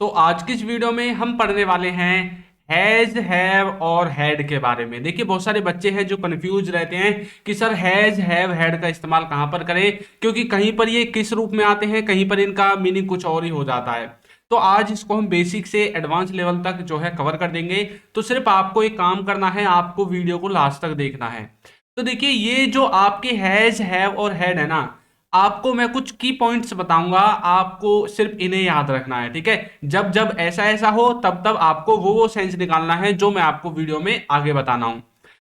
तो आज की इस वीडियो में हम पढ़ने वाले हैं हैज हैव और हैड के बारे में। देखिए बहुत सारे बच्चे हैं जो कंफ्यूज रहते हैं कि सर हैज हैव हैड का इस्तेमाल कहां पर करें, क्योंकि कहीं पर ये किस रूप में आते हैं, कहीं पर इनका मीनिंग कुछ और ही हो जाता है। तो आज इसको हम बेसिक से एडवांस लेवल तक जो है कवर कर देंगे। तो सिर्फ आपको एक काम करना है, आपको वीडियो को लास्ट तक देखना है। तो देखिए ये जो आपके हैज हैव और हैड है ना, आपको मैं कुछ की पॉइंट्स बताऊंगा, आपको सिर्फ इन्हें याद रखना है। ठीक है, जब जब ऐसा ऐसा हो तब तब आपको वो सेंस निकालना है जो मैं आपको वीडियो में आगे बताना हूं।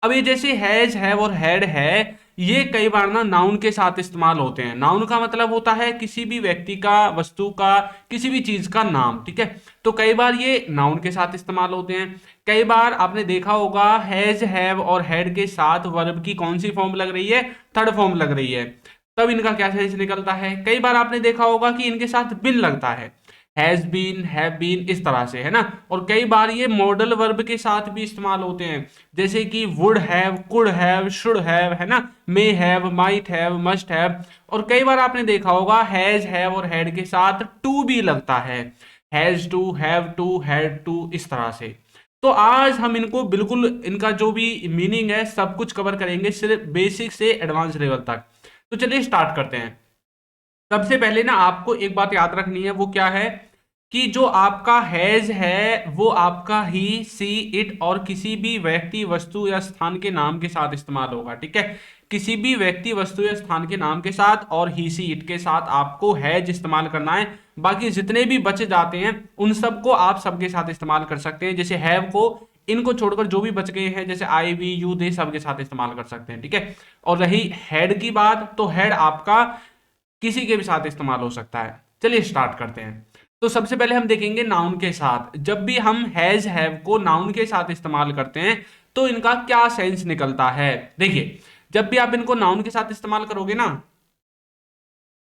अब ये जैसे हैज हैव और हैड है, ये कई बार ना नाउन के साथ इस्तेमाल होते हैं। नाउन का मतलब होता है किसी भी व्यक्ति का, वस्तु का, किसी भी चीज का नाम। ठीक है, तो कई बार ये नाउन के साथ इस्तेमाल होते हैं। कई बार आपने देखा होगा हैज हैव और हैड के साथ वर्ब की कौन सी फॉर्म लग रही है, थर्ड फॉर्म लग रही है, तब इनका क्या सेंस निकलता है। कई बार आपने देखा होगा कि इनके साथ बिन लगता है, हैज बीन, हैव बीन, इस तरह से, है ना। और कई बार ये मॉडल वर्ब के साथ भी इस्तेमाल होते हैं, जैसे कि would have, could have, should have, है ना, may have, might have, must have. और कई बार आपने देखा होगा हैज हैव और हैड के साथ टू भी लगता है, has to, have to, had to, इस तरह से। तो आज हम इनको बिल्कुल, इनका जो भी मीनिंग है सब कुछ कवर करेंगे, सिर्फ बेसिक से एडवांस लेवल तक। तो चलिए स्टार्ट करते हैं। सबसे पहले ना आपको एक बात याद रखनी है, वो क्या है कि जो आपका हैज है वो आपका ही, सी, इट और किसी भी व्यक्ति, वस्तु या स्थान के नाम के साथ इस्तेमाल होगा। ठीक है, किसी भी व्यक्ति, वस्तु या स्थान के नाम के साथ और ही, सी, इट के साथ आपको हैज इस्तेमाल करना है। बाकी जितने भी बचे जाते हैं उन सबको आप सबके साथ इस्तेमाल कर सकते हैं। जैसे हैव को, इनको छोड़कर जो भी बच गए हैं जैसे आई, वी, यू, दे, सबके साथ इस्तेमाल कर सकते हैं। ठीक है, और रही हेड की बात, तो हेड आपका किसी के भी साथ इस्तेमाल हो सकता है। चलिए स्टार्ट करते हैं। तो सबसे पहले हम देखेंगे नाउन के साथ। जब भी हम हैज हैव को नाउन के साथ इस्तेमाल करते हैं तो इनका क्या सेंस निकलता है। देखिए जब भी आप इनको नाउन के साथ इस्तेमाल करोगे ना,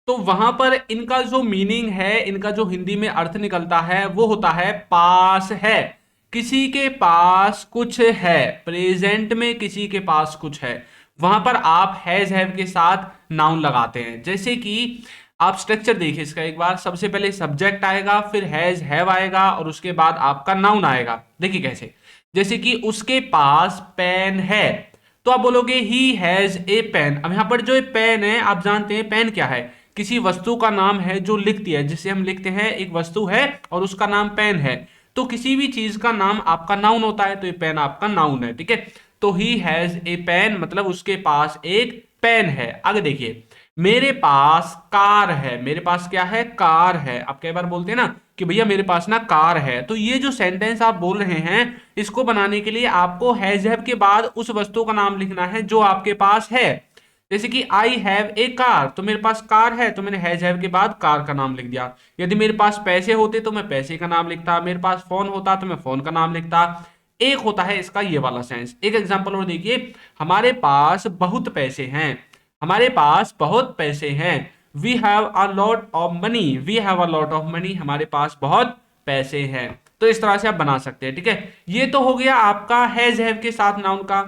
तो वहां पर इनका जो मीनिंग है, इनका जो हिंदी में अर्थ निकलता है वो होता है पास है, किसी के पास कुछ है, प्रेजेंट में किसी के पास कुछ है, वहां पर आप हैज हैव के साथ नाउन लगाते हैं। जैसे कि आप स्ट्रक्चर देखिए इसका एक बार, सबसे पहले सब्जेक्ट आएगा, फिर हैज हैव आएगा और उसके बाद आपका नाउन आएगा। देखिए कैसे, जैसे कि उसके पास पेन है, तो आप बोलोगे ही हैज ए पेन। अब यहां पर जो पेन है, आप जानते हैं पेन क्या है, किसी वस्तु का नाम है जो लिखती है, जिसे हम लिखते हैं, एक वस्तु है और उसका नाम पेन है। तो किसी भी चीज का नाम आपका नाउन होता है, तो ये पेन आपका नाउन है। ठीक है, तो ही हैज ए पेन मतलब उसके पास एक पेन है। आगे देखिए, मेरे पास कार है, मेरे पास क्या है, कार है। आप कई बार बोलते हैं ना कि भैया मेरे पास ना कार है, तो ये जो सेंटेंस आप बोल रहे हैं, इसको बनाने के लिए आपको हैज हैव के बाद उस वस्तु का नाम लिखना है जो आपके पास है। जैसे कि आई हैव ए कार, तो मेरे पास कार है, तो मैंने हैज हैव के बाद कार का नाम लिख दिया। यदि मेरे पास पैसे होते तो मैं पैसे का नाम लिखता, मेरे पास फोन होता तो मैं फोन का नाम लिखता। एक होता है इसका ये वाला सेंस। एक एग्जांपल और देखिए, हमारे पास बहुत पैसे हैं, हमारे पास बहुत पैसे हैं, we have a lot of money, we have a lot of money, हमारे पास बहुत पैसे हैं। तो इस तरह से आप बना सकते हैं। ठीक है, ये तो हो गया आपका हैज हैव के साथ नाउन का।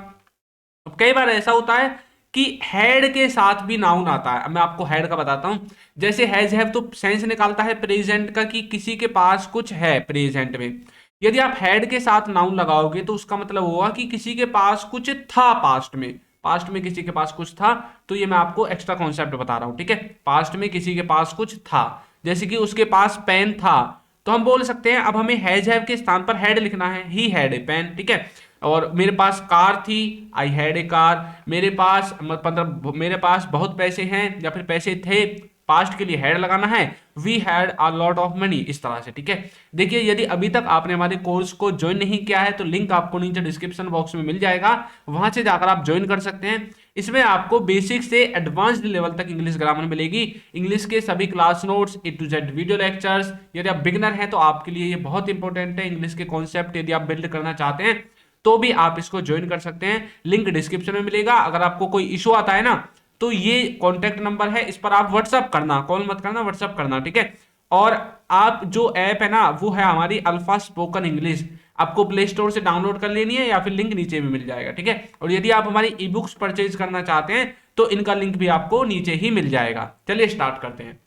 अब कई बार ऐसा होता है कि हैड के साथ भी नाउन आता है। अब मैं आपको हैड का बताता हूं। जैसे हैज हैव तो सेंस निकालता है प्रेजेंट का, कि किसी के पास कुछ है प्रेजेंट में। यदि आप हैड के साथ नाउन लगाओगे तो उसका मतलब होगा कि किसी के पास कुछ था पास्ट में, पास्ट में किसी के पास कुछ था। तो ये मैं आपको एक्स्ट्रा कॉन्सेप्ट बता रहा हूं। ठीक है, पास्ट में किसी के पास कुछ था, जैसे कि उसके पास पेन था, तो हम बोल सकते हैं अब हमें हैज हैव के स्थान पर हैड लिखना है, ही हैड ए पेन। ठीक है, और मेरे पास कार थी, आई हैड ए कार, मेरे पास मतलब मेरे पास बहुत पैसे हैं या फिर पैसे थे, पास्ट के लिए हैड लगाना है, we had a lot of money, इस तरह से। ठीक है, देखिए यदि अभी तक आपने हमारे कोर्स को ज्वाइन नहीं किया है तो लिंक आपको नीचे डिस्क्रिप्शन बॉक्स में मिल जाएगा, वहां से जाकर आप ज्वाइन कर सकते हैं। इसमें आपको बेसिक से एडवांस्ड लेवल तक इंग्लिश ग्रामर मिलेगी, इंग्लिश के सभी class notes, A to Z video lectures. यदि आप बिगनर हैं तो आपके लिए ये बहुत इंपॉर्टेंट है, इंग्लिश के कॉन्सेप्ट यदि आप बिल्ड करना चाहते हैं तो भी आप इसको ज्वाइन कर सकते हैं। लिंक डिस्क्रिप्शन में मिलेगा। अगर आपको कोई इशू आता है ना, तो ये कॉन्टेक्ट नंबर है, इस पर आप व्हाट्सअप करना, कॉल मत करना, व्हाट्सअप करना। ठीक है, और आप जो ऐप है ना वो है हमारी अल्फा स्पोकन इंग्लिश, आपको प्ले स्टोर से डाउनलोड कर लेनी है या फिर लिंक नीचे भी मिल जाएगा। ठीक है, और यदि आप हमारी ई बुक्स परचेज करना चाहते हैं तो इनका लिंक भी आपको नीचे ही मिल जाएगा। चलिए स्टार्ट करते हैं।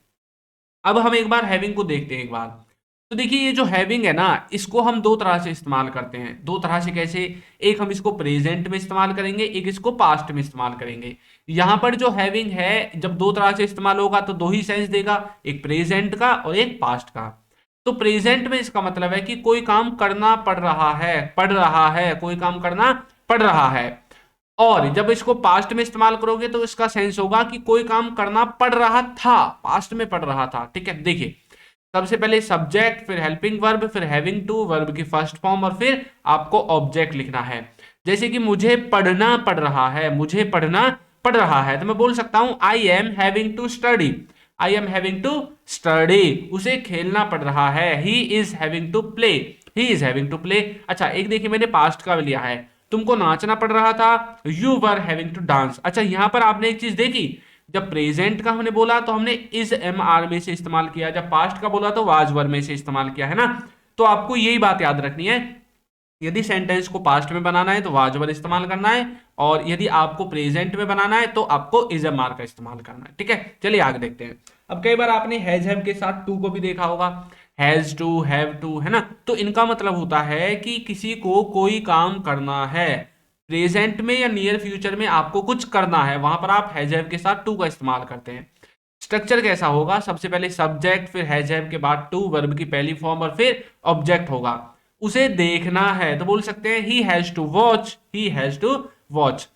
अब हम एक बार हैविंग को देखते हैं एक बार। तो देखिए ये जो हैविंग है ना, इसको हम दो तरह से इस्तेमाल करते हैं। दो तरह से कैसे? एक हम इसको प्रेजेंट में इस्तेमाल करेंगे, एक इसको पास्ट में इस्तेमाल करेंगे। यहां पर जो हैविंग है जब दो तरह से इस्तेमाल होगा तो दो ही सेंस देगा, एक प्रेजेंट का और एक पास्ट का। तो प्रेजेंट में इसका मतलब है कि कोई काम करना पड़ रहा है, पड़ रहा है, कोई काम करना पड़ रहा है। और जब इसको पास्ट में इस्तेमाल करोगे तो इसका सेंस होगा कि कोई काम करना पड़ रहा था, पास्ट में पड़ रहा था। ठीक है, देखिए सबसे पहले सब्जेक्ट, फिर हेल्पिंग वर्ब, फिर हैविंग टू, वर्ब की फर्स्ट फॉर्म, और फिर आपको ऑब्जेक्ट लिखना है। जैसे कि मुझे पढ़ना पड़ रहा है, मुझे पढ़ना पड़ रहा है, तो मैं बोल सकता हूं I am having to study. I am having to study. उसे खेलना पड़ रहा है, he is having to play. He is having to play. अच्छा, एक देखिए मैंने पास्ट का भी लिया है, तुमको नाचना पड़ रहा था, you were having to dance. अच्छा, यहां पर आपने एक चीज देखी, जब प्रेजेंट का हमने बोला तो हमने इज एम आर में से इस्तेमाल किया, जब पास्ट का बोला तो वाज वर में से इस्तेमाल किया, है ना। तो आपको यही बात याद रखनी है, यदि सेंटेंस को पास्ट में बनाना है तो वाज वर इस्तेमाल करना है, और यदि आपको प्रेजेंट में बनाना है तो आपको इज एम आर का इस्तेमाल करना है। ठीक है, चलिए आगे देखते हैं। अब कई बार आपने हैज हैव के साथ टू को भी देखा होगा, हैज टू, हैव टू, है ना। तो इनका मतलब होता है कि किसी को कोई काम करना है, प्रेजेंट में या नियर फ्यूचर में आपको कुछ करना है, वहां पर आप हैज हैव के साथ टू का इस्तेमाल करते हैं। स्ट्रक्चर कैसा होगा? सबसे पहले सब्जेक्ट, फिर हैज हैव के बाद टू, वर्ब की पहली फॉर्म, और फिर ऑब्जेक्ट होगा। उसे देखना है तो बोल सकते हैं he has to watch, he has to watch.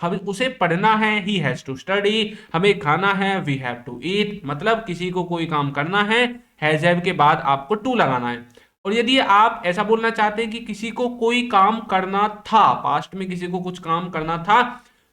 हम उसे पढ़ना है, ही हैज टू स्टडी। हमें खाना है, वी हैव टू ईट। मतलब किसी को कोई काम करना है, हैज हैव के बाद आपको टू लगाना है। और यदि आप ऐसा बोलना चाहते हैं कि किसी को कोई काम करना था, पास्ट में किसी को कुछ काम करना था,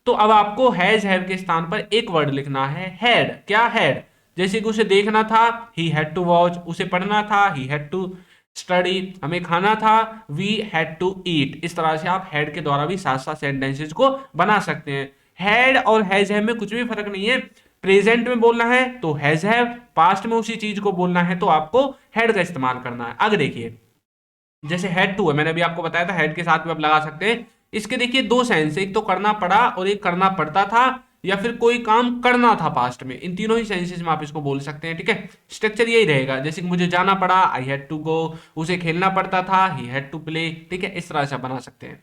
तो अब आपको हैज हैव के स्थान पर एक वर्ड लिखना है, हैड। क्या? हैड। जैसे कि उसे देखना था, ही हैड टू वॉच। उसे पढ़ना था, ही हैड टू स्टडी। हमें खाना था, वी हैड टू ईट। इस तरह से आप हैड के द्वारा भी साथ साथ सेंटेंसेस को बना सकते हैं। हैड और हैज हैव में कुछ भी फर्क नहीं है। प्रेजेंट में बोलना है तो हैज हैव, पास्ट में उसी चीज को बोलना है तो आपको हैड का इस्तेमाल करना है। आगे देखिए, जैसे हैड टू है, मैंने अभी आपको बताया था हैड के साथ भी आप लगा सकते हैं। इसके देखिए दो सेंस, एक तो करना पड़ा और एक करना पड़ता था, या फिर कोई काम करना था पास्ट में। इन तीनों ही सेंसेस में आप इसको बोल सकते हैं। ठीक है, स्ट्रक्चर यही रहेगा, जैसे कि मुझे जाना पड़ा, आई हैड टू गो। उसे खेलना पड़ता था, ही हैड टू प्ले। ठीक है, इस तरह से आप बना सकते हैं।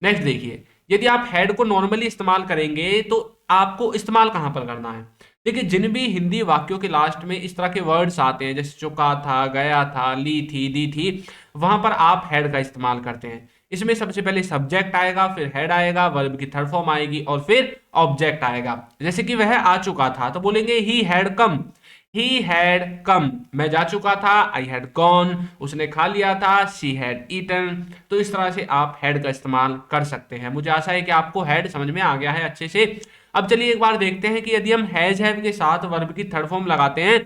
नेक्स्ट देखिए, यदि आप हैड को नॉर्मली इस्तेमाल करेंगे तो आपको इस्तेमाल कहां पर करना है? देखिए, जिन भी हिंदी वाक्यों के लास्ट में इस तरह के वर्ड्स आते हैं, जैसे चुका था, गया था, ली थी, दी थी, वहां पर आप हैड का इस्तेमाल करते हैं। इसमें सबसे पहले सब्जेक्ट आएगा, फिर हेड आएगा, वर्ब की थर्ड फॉर्म आएगी, और फिर ऑब्जेक्ट आएगा। जैसे कि वह आ चुका था तो बोलेंगे he had come. He had come. मैं जा चुका था, आई हैड गॉन। उसने खा लिया था, शी हैड ईटन। तो इस तरह से आप हैड का इस्तेमाल कर सकते हैं। मुझे आशा है कि आपको हैड समझ में आ गया है अच्छे से। अब चलिए एक बार देखते हैं कि यदि हम हैज हैव के साथ वर्ब की थर्ड फॉर्म लगाते हैं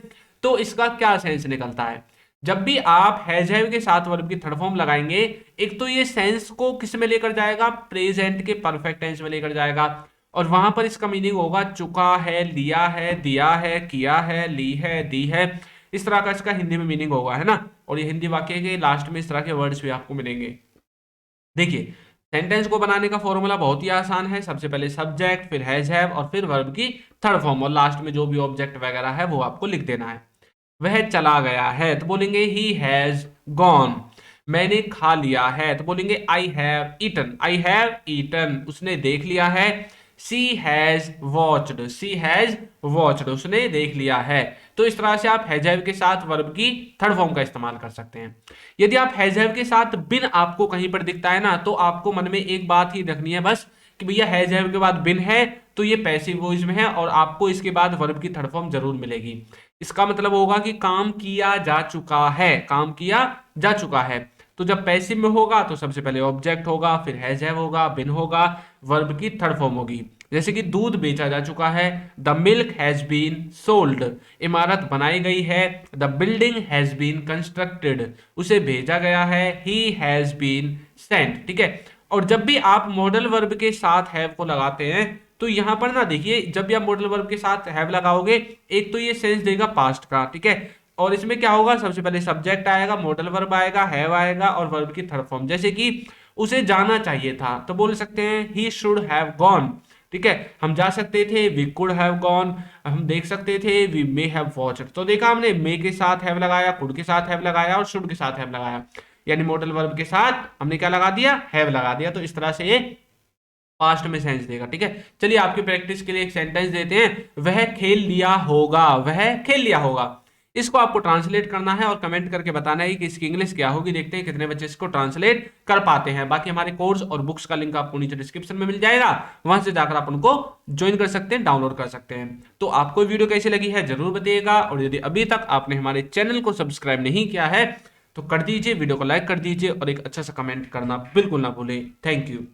तो इसका क्या सेंस निकलता है। जब भी आप हैज हैव के साथ वर्ब की थर्ड फॉर्म लगाएंगे, एक तो ये सेंस को किस में लेकर जाएगा? प्रेजेंट के परफेक्ट टेंस में लेकर जाएगा, और वहां पर इसका मीनिंग होगा चुका है, लिया है, दिया है, किया है, ली है, दी है। इस तरह का इसका हिंदी में मीनिंग होगा, है ना। और ये हिंदी वाक्य के लास्ट में इस तरह के वर्ड्स भी आपको मिलेंगे। देखिए, सेंटेंस को बनाने का फॉर्मूला बहुत ही आसान है। सबसे पहले सब्जेक्ट, फिर हैज हैव, और फिर वर्ब की थर्ड फॉर्म, और लास्ट में जो भी ऑब्जेक्ट वगैरह है वो आपको लिख देना है। वह चला गया है तो बोलेंगे ही हैज गॉन। मैंने खा लिया है तो बोलेंगे I have eaten. I have eaten. उसने देख लिया है, she has watched. She has watched. उसने देख लिया है। तो इस तरह से आप हैज हैव के साथ वर्ब की थर्ड फॉर्म का इस्तेमाल कर सकते हैं। यदि आप हैज हैव के साथ बिन आपको कहीं पर दिखता है ना, तो आपको मन में एक बात ही रखनी है बस, कि भैया हैज हैव के बाद बिन है तो ये पैसिव वॉइस में है, और आपको इसके बाद वर्ब की थर्ड फॉर्म जरूर मिलेगी। इसका मतलब होगा कि काम किया जा चुका है, काम किया जा चुका है। तो जब पैसिव में होगा तो सबसे पहले ऑब्जेक्ट होगा, फिर हैज हैव होगा, बिन होगा, वर्ब की थर्ड फॉर्म होगी। जैसे कि दूध बेचा जा चुका है, the milk has been sold. इमारत बनाई गई है, the building has been constructed. उसे भेजा गया है, ही हैज बीन सेंट। ठीक है, और जब भी आप मॉडल वर्ब के साथ हैव को लगाते हैं तो यहां पर ना देखिए, जब भी आप मॉडल वर्ब के साथ हैव लगाओगे, एक तो ये सेंस देगा पास्ट का। ठीक है, और इसमें क्या होगा? सबसे पहले सब्जेक्ट आएगा, मॉडल वर्ब आएगा, हैव आएगा, और वर्ब की थर्ड फॉर्म। जैसे कि उसे जाना चाहिए था तो बोल सकते हैं ही शुड हैव गॉन। ठीक है, हम जा सकते थे वी कुड हैव गॉन, हम देख सकते थे वी मे हैव वॉच्ड। तो देखा हमने मे के साथ हैव लगाया, कुड के साथ हैव लगाया और शुड के साथ हैव लगाया, यानी मॉडल वर्ब के साथ हमने क्या लगा दिया, हैव लगा दिया। तो इस तरह से ये पास्ट में सेंस देगा। ठीक है, चलिए आपकी प्रैक्टिस के लिए एक सेंटेंस देते हैं, वह खेल लिया होगा, वह खेल लिया होगा। इसको आपको ट्रांसलेट करना है और कमेंट करके बताना है कि इसकी इंग्लिश क्या होगी। देखते हैं कितने बच्चे इसको ट्रांसलेट कर पाते हैं। बाकी हमारे कोर्स और बुक्स का लिंक आपको नीचे डिस्क्रिप्शन में मिल जाएगा, वहां से जाकर आप उनको ज्वाइन कर सकते हैं, डाउनलोड कर सकते हैं। तो आपको वीडियो कैसी लगी है जरूर बताइएगा, और यदि अभी तक आपने हमारे चैनल को सब्सक्राइब नहीं किया है तो कर दीजिए, वीडियो को लाइक कर दीजिए और एक अच्छा सा कमेंट करना बिल्कुल ना भूलें। Thank you.